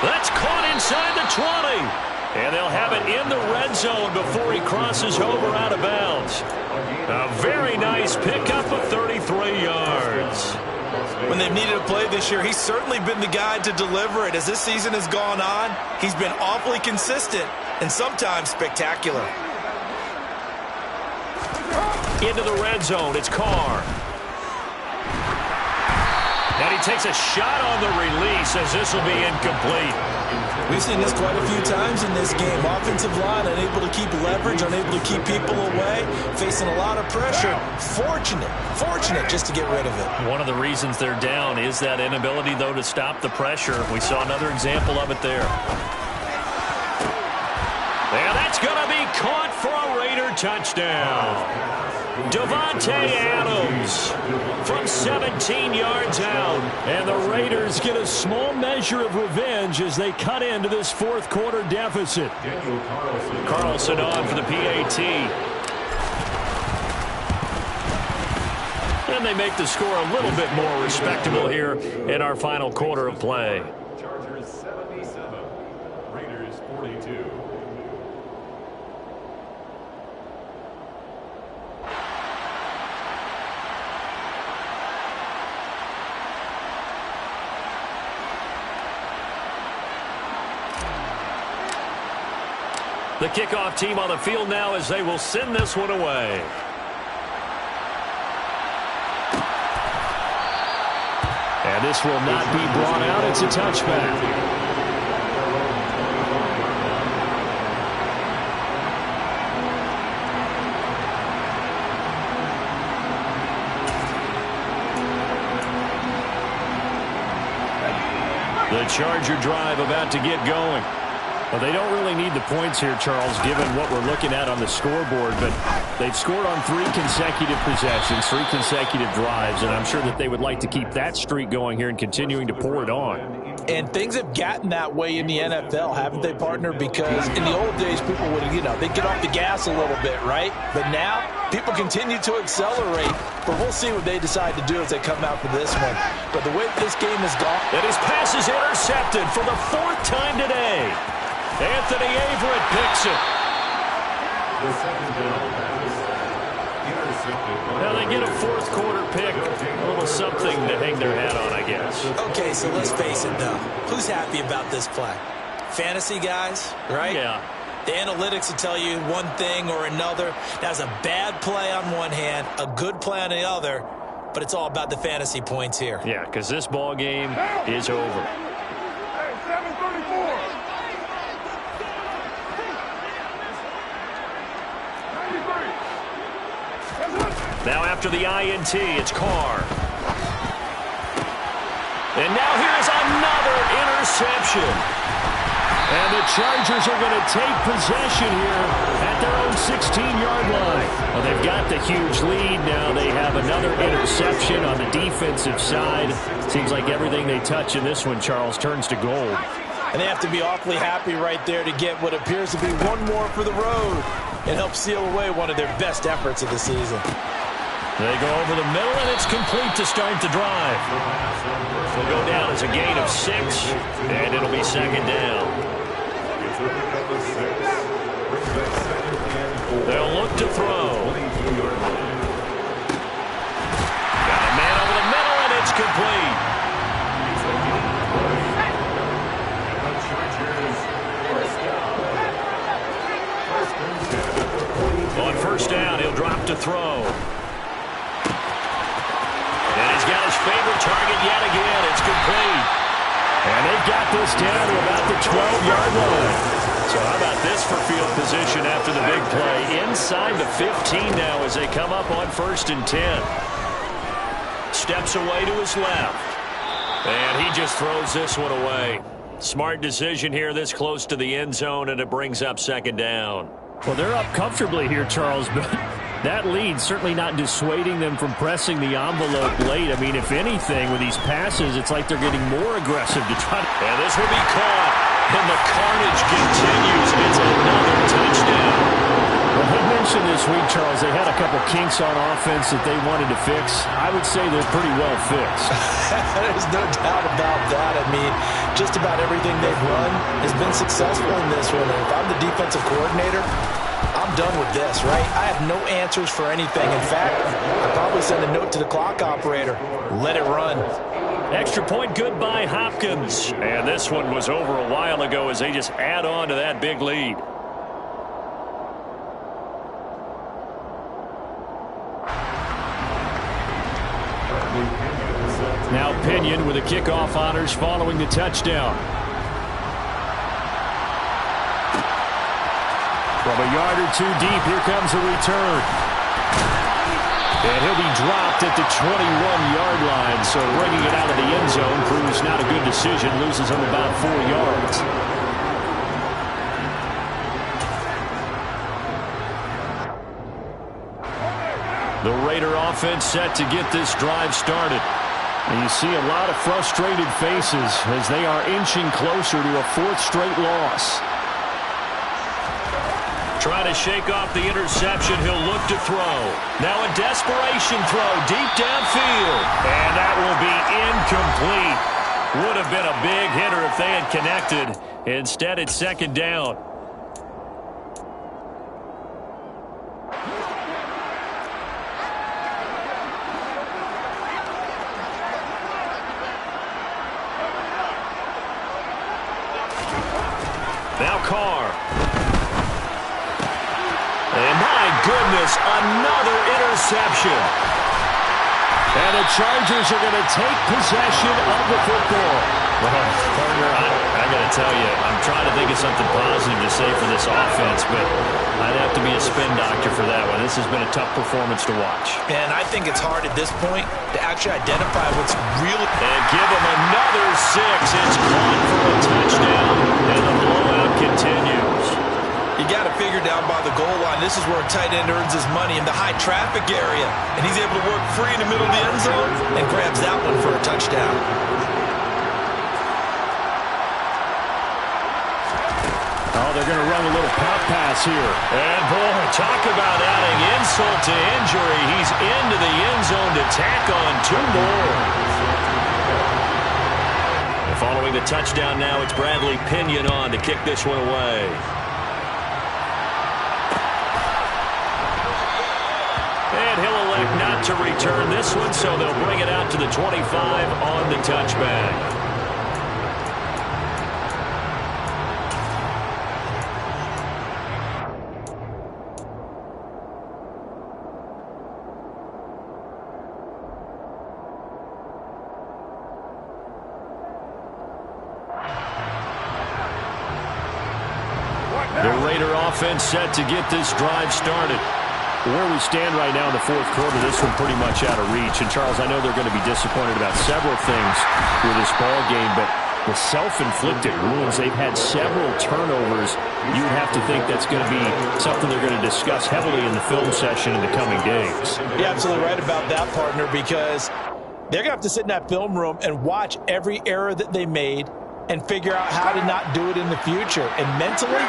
That's caught inside the 20. And they'll have it in the red zone before he crosses over out of bounds. A very nice pickup of 33 yards. When they've needed a play this year, he's certainly been the guy to deliver it. As this season has gone on, he's been awfully consistent and sometimes spectacular. Into the red zone, it's Carr. And he takes a shot on the release as this will be incomplete. We've seen this quite a few times in this game. Offensive line unable to keep leverage, unable to keep people away, facing a lot of pressure. Fortunate just to get rid of it. One of the reasons they're down is that inability, though, to stop the pressure. We saw another example of it there. And that's going to be caught for a Raider touchdown. Davante Adams from 17 yards out. And the Raiders get a small measure of revenge as they cut into this fourth quarter deficit. Carlson on for the PAT. And they make the score a little bit more respectable here in our final quarter of play. Chargers 77, Raiders 42. The kickoff team on the field now as they will send this one away. And this will not be brought out. It's a touchback. The Charger drive about to get going. Well, they don't really need the points here, Charles, given what we're looking at on the scoreboard, but they've scored on 3 consecutive possessions, 3 consecutive drives, and I'm sure that they would like to keep that streak going here and continuing to pour it on. And things have gotten that way in the NFL, haven't they, partner? Because in the old days, people would, they'd get off the gas a little bit, right? But now, people continue to accelerate, but we'll see what they decide to do as they come out for this one. But the way this game has gone... And his pass is intercepted for the 4th time today. Anthony Averett picks it. The second down pass intercepted. Now they get a 4th quarter pick. A little something to hang their hat on, I guess. Okay, so let's face it, though. Who's happy about this play? Fantasy guys, right? Yeah. The analytics will tell you one thing or another. That's a bad play on one hand, a good play on the other, but it's all about the fantasy points here. Yeah, because this ball game is over. Hey, 734. Now after the INT, it's Carr. And now here's another interception. And the Chargers are going to take possession here at their own 16-yard line. Well, they've got the huge lead. Now they have another interception on the defensive side. Seems like everything they touch in this one, Charles, turns to gold. And they have to be awfully happy right there to get what appears to be one more for the road and help seal away one of their best efforts of the season. They go over the middle, and it's complete to start the drive. Will go down as a gain of 6, and it'll be second down. They'll look to throw. Got a man over the middle, and it's complete. On first down, he'll drop to throw. And he's got his favorite target yet again. It's complete. And they've got this down to about the 12-yard line. So how about this for field position after the big play? Inside the 15 now as they come up on 1st and 10. Steps away to his left. And he just throws this one away. Smart decision here this close to the end zone, and it brings up second down. Well, they're up comfortably here, Charles, but That lead certainly not dissuading them from pressing the envelope late. I mean, if anything, with these passes, it's like they're getting more aggressive to try to... And this will be caught. And the carnage continues. It's another touchdown. Well, he mentioned this week, Charles, they had a couple kinks on offense that they wanted to fix. I would say they're pretty well fixed. There's no doubt about that. I mean, just about everything they've run has been successful in this one. And if I'm the defensive coordinator, I'm done with this, right? I have no answers for anything. In fact, I'd probably send a note to the clock operator. Let it run. Extra point good by Hopkins. And this one was over a while ago as they just add on to that big lead. Now Pinion with the kickoff honors following the touchdown. From a yard or two deep, here comes a return. And he'll be dropped at the 21-yard line, so bringing it out of the end zone proves not a good decision. Loses him about 4 yards. The Raider offense set to get this drive started. And you see a lot of frustrated faces as they are inching closer to a 4th straight loss. Trying to shake off the interception. He'll look to throw. Now a desperation throw deep downfield. And that will be incomplete. Would have been a big hitter if they had connected. Instead, it's 2nd down. Now Carr. And my goodness, another interception. And the Chargers are going to take possession of the football. Well, partner, I got to tell you, I'm trying to think of something positive to say for this offense, but I'd have to be a spin doctor for that one. This has been a tough performance to watch. And I think it's hard at this point to actually identify what's really... And give him another 6. It's caught for a touchdown, and the blowout continues. You got to figure down by the goal line. This is where a tight end earns his money in the high traffic area. And he's able to work free in the middle of the end zone and grabs that one for a touchdown. Oh, they're going to run a little pop pass here. And boy, talk about adding insult to injury. He's into the end zone to tack on 2 more. And following the touchdown now, it's Bradley Pinion on to kick this one away. And he'll elect not to return this one, so they'll bring it out to the 25 on the touchback. The Raider offense set to get this drive started. Where we stand right now in the 4th quarter, this one pretty much out of reach. And, Charles, I know they're going to be disappointed about several things with this ball game, but the self-inflicted wounds, they've had several turnovers. You would have to think that's going to be something they're going to discuss heavily in the film session in the coming days. You're absolutely right about that, partner, because they're going to have to sit in that film room and watch every error that they made and figure out how to not do it in the future. And mentally,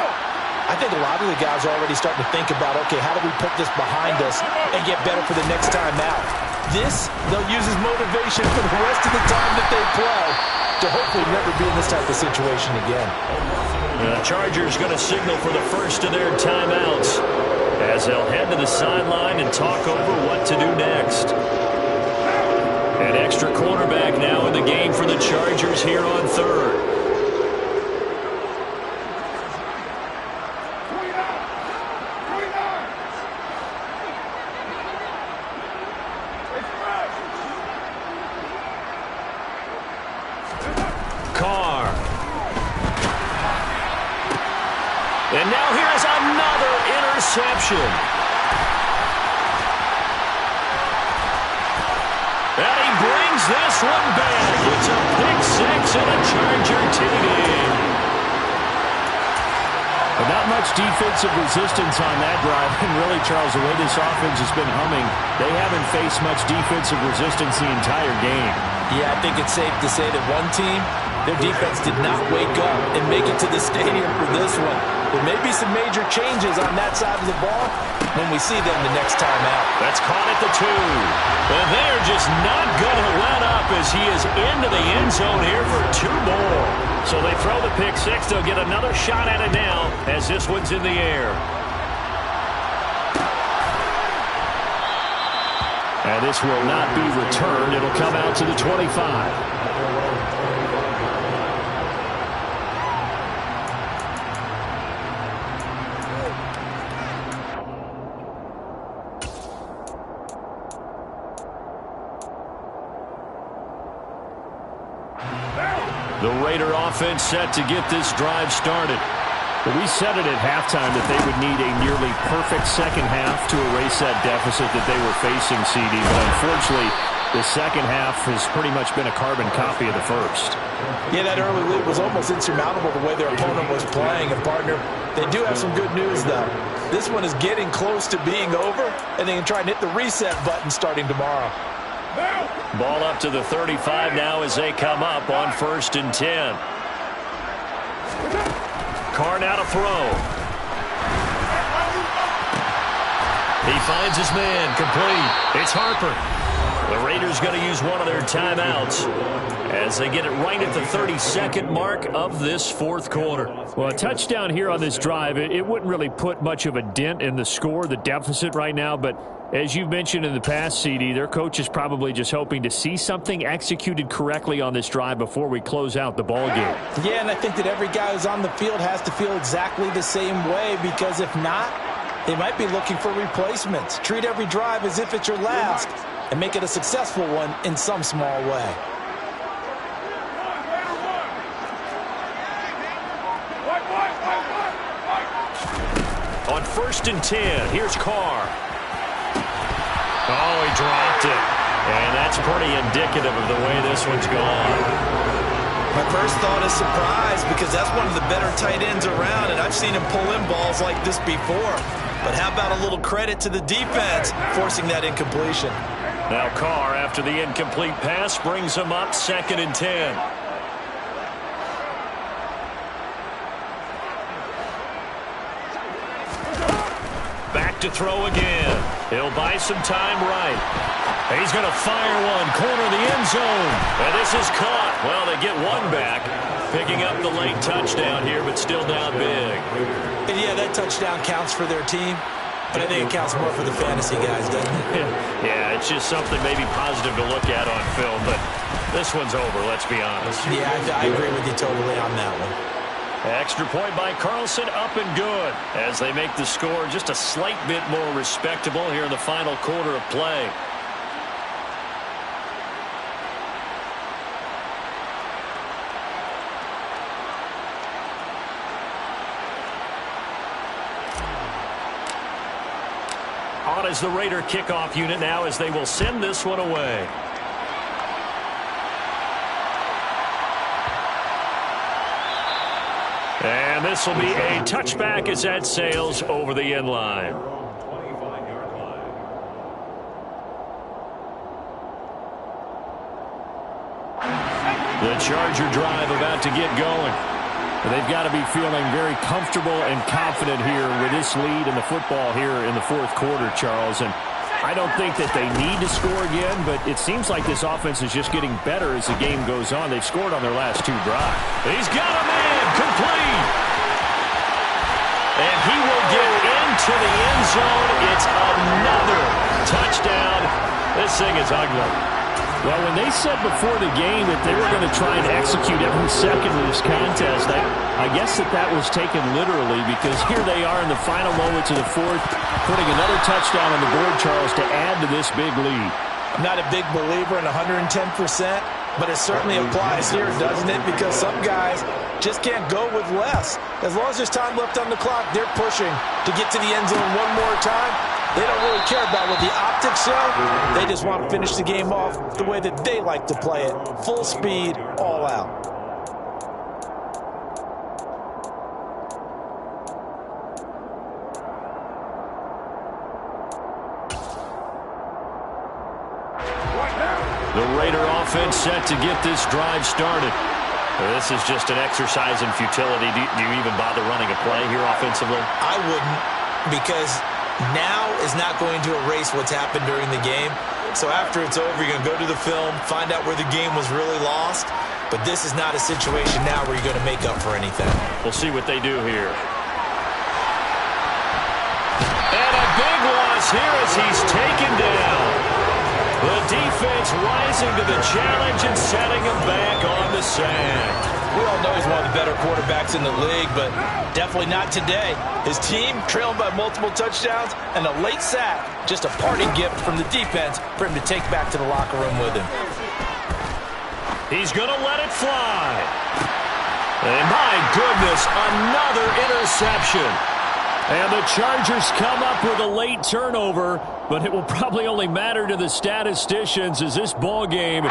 I think a lot of the guys are already starting to think about, okay, how do we put this behind us and get better for the next time out? This, they'll use as motivation for the rest of the time that they play to hopefully never be in this type of situation again. The Chargers going to signal for the first of their timeouts as they'll head to the sideline and talk over what to do next. An extra cornerback now in the game for the Chargers here on 3rd. Carr. And now here's another interception. And he brings this one back. It's a pick 6 and a Charger TD. But not much defensive resistance on that drive. And really, Charles, the way this offense has been humming, they haven't faced much defensive resistance the entire game. Yeah, I think it's safe to say that one team, their defense did not wake up and make it to the stadium for this one. There may be some major changes on that side of the ball when we see them the next time out. That's caught at the 2. And they're just not going to let up as he is into the end zone here for 2 more. So they throw the pick 6. They'll get another shot at it now as this one's in the air. And this will not be returned. It'll come out to the 25. The Raider offense set to get this drive started. But we said it at halftime that they would need a nearly perfect second half to erase that deficit that they were facing, CD. But unfortunately, the second half has pretty much been a carbon copy of the first. Yeah, that early lead was almost insurmountable the way their opponent was playing. And, partner, they do have some good news, though. This one is getting close to being over, and they can try and hit the reset button starting tomorrow. Ball up to the 35 now as they come up on 1st and 10. Carr now to throw. He finds his man, complete. It's Harper. The Raiders going to use one of their timeouts as they get it right at the 32nd mark of this 4th quarter. Well, a touchdown here on this drive, it wouldn't really put much of a dent in the score, the deficit right now, but as you've mentioned in the past, CD, their coach is probably just hoping to see something executed correctly on this drive before we close out the ball game. Yeah, and I think that every guy who's on the field has to feel exactly the same way, because if not, they might be looking for replacements. Treat every drive as if it's your last and make it a successful one in some small way. On 1st and 10, here's Carr. Oh, he dropped it. And that's pretty indicative of the way this one's gone. My first thought is surprise, because that's one of the better tight ends around, and I've seen him pull in balls like this before. But how about a little credit to the defense forcing that incompletion? Now Carr, after the incomplete pass, brings him up 2nd and 10. Back to throw again. He'll buy some time right. He's going to fire one, corner the end zone. And this is caught. Well, they get one back, picking up the late touchdown here, but still down big. And yeah, that touchdown counts for their team, but I think it counts more for the fantasy guys, doesn't it? Yeah, it's just something maybe positive to look at on film, but this one's over, let's be honest. Yeah, I agree with you totally on that one. Extra point by Carlson, up and good, as they make the score just a slight bit more respectable here in the final quarter of play. On is the Raider kickoff unit now as they will send this one away. And this will be a touchback as that sails over the end line. The Charger drive about to get going. They've got to be feeling very comfortable and confident here with this lead in the football here in the 4th quarter, Charles. And I don't think that they need to score again, but it seems like this offense is just getting better as the game goes on. They've scored on their last 2 drives. He's got a man, complete. And he will get into the end zone. It's another touchdown. This thing is ugly. Well, when they said before the game that they were going to try and execute every second of this contest, I guess that was taken literally, because here they are in the final moments of the 4th, putting another touchdown on the board, Charles, to add to this big lead. I'm not a big believer in 110%, but it certainly applies here, doesn't it? Because some guys just can't go with less. As long as there's time left on the clock, they're pushing to get to the end zone one more time. They don't really care about what the optics show. They just want to finish the game off the way that they like to play it. Full speed, all out. The Raider offense set to get this drive started. This is just an exercise in futility. Do you even bother running a play here offensively? I wouldn't, because now is not going to erase what's happened during the game. So after it's over, you're going to go to the film, find out where the game was really lost. But this is not a situation now where you're going to make up for anything. We'll see what they do here. And a big loss here as he's taken down. The defense rising to the challenge and setting him back on the sack. We all know he's one of the better quarterbacks in the league, but definitely not today. His team trailing by multiple touchdowns and a late sack. Just a parting gift from the defense for him to take back to the locker room with him. He's going to let it fly. And my goodness, another interception. And the Chargers come up with a late turnover, but it will probably only matter to the statisticians as this ball game